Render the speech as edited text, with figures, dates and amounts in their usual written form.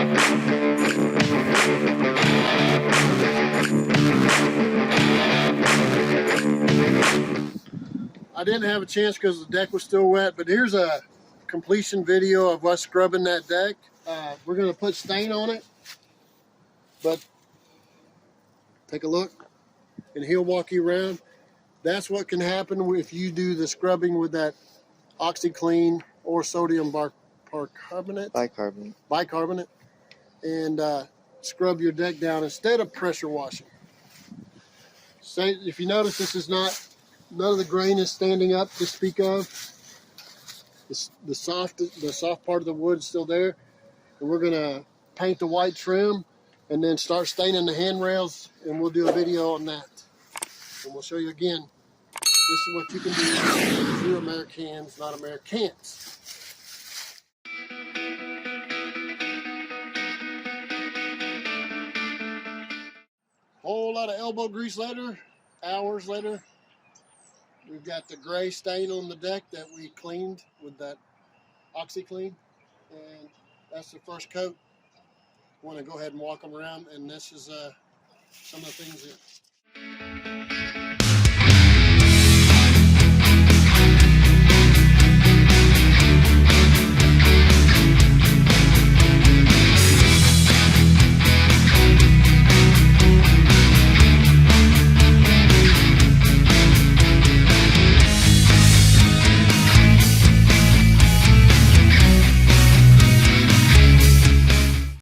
I didn't have a chance because the deck was still wet, but here's a completion video of us scrubbing that deck. We're going to put stain on it, but take a look and he'll walk you around. That's what can happen if you do the scrubbing with that OxiClean or sodium bicarbonate, and scrub your deck down instead of pressure washing. Say, if you notice, this is not, none of the grain is standing up to speak of. The soft part of the wood is still there, and we're gonna paint the white trim and then start staining the handrails, and we'll do a video on that. And we'll show you again. This is what you can do. True Americans, not Americans. Whole lot of elbow grease later, hours later, we've got the gray stain on the deck that we cleaned with that OxiClean, and that's the first coat. Want to go ahead and walk them around, and this is some of the things that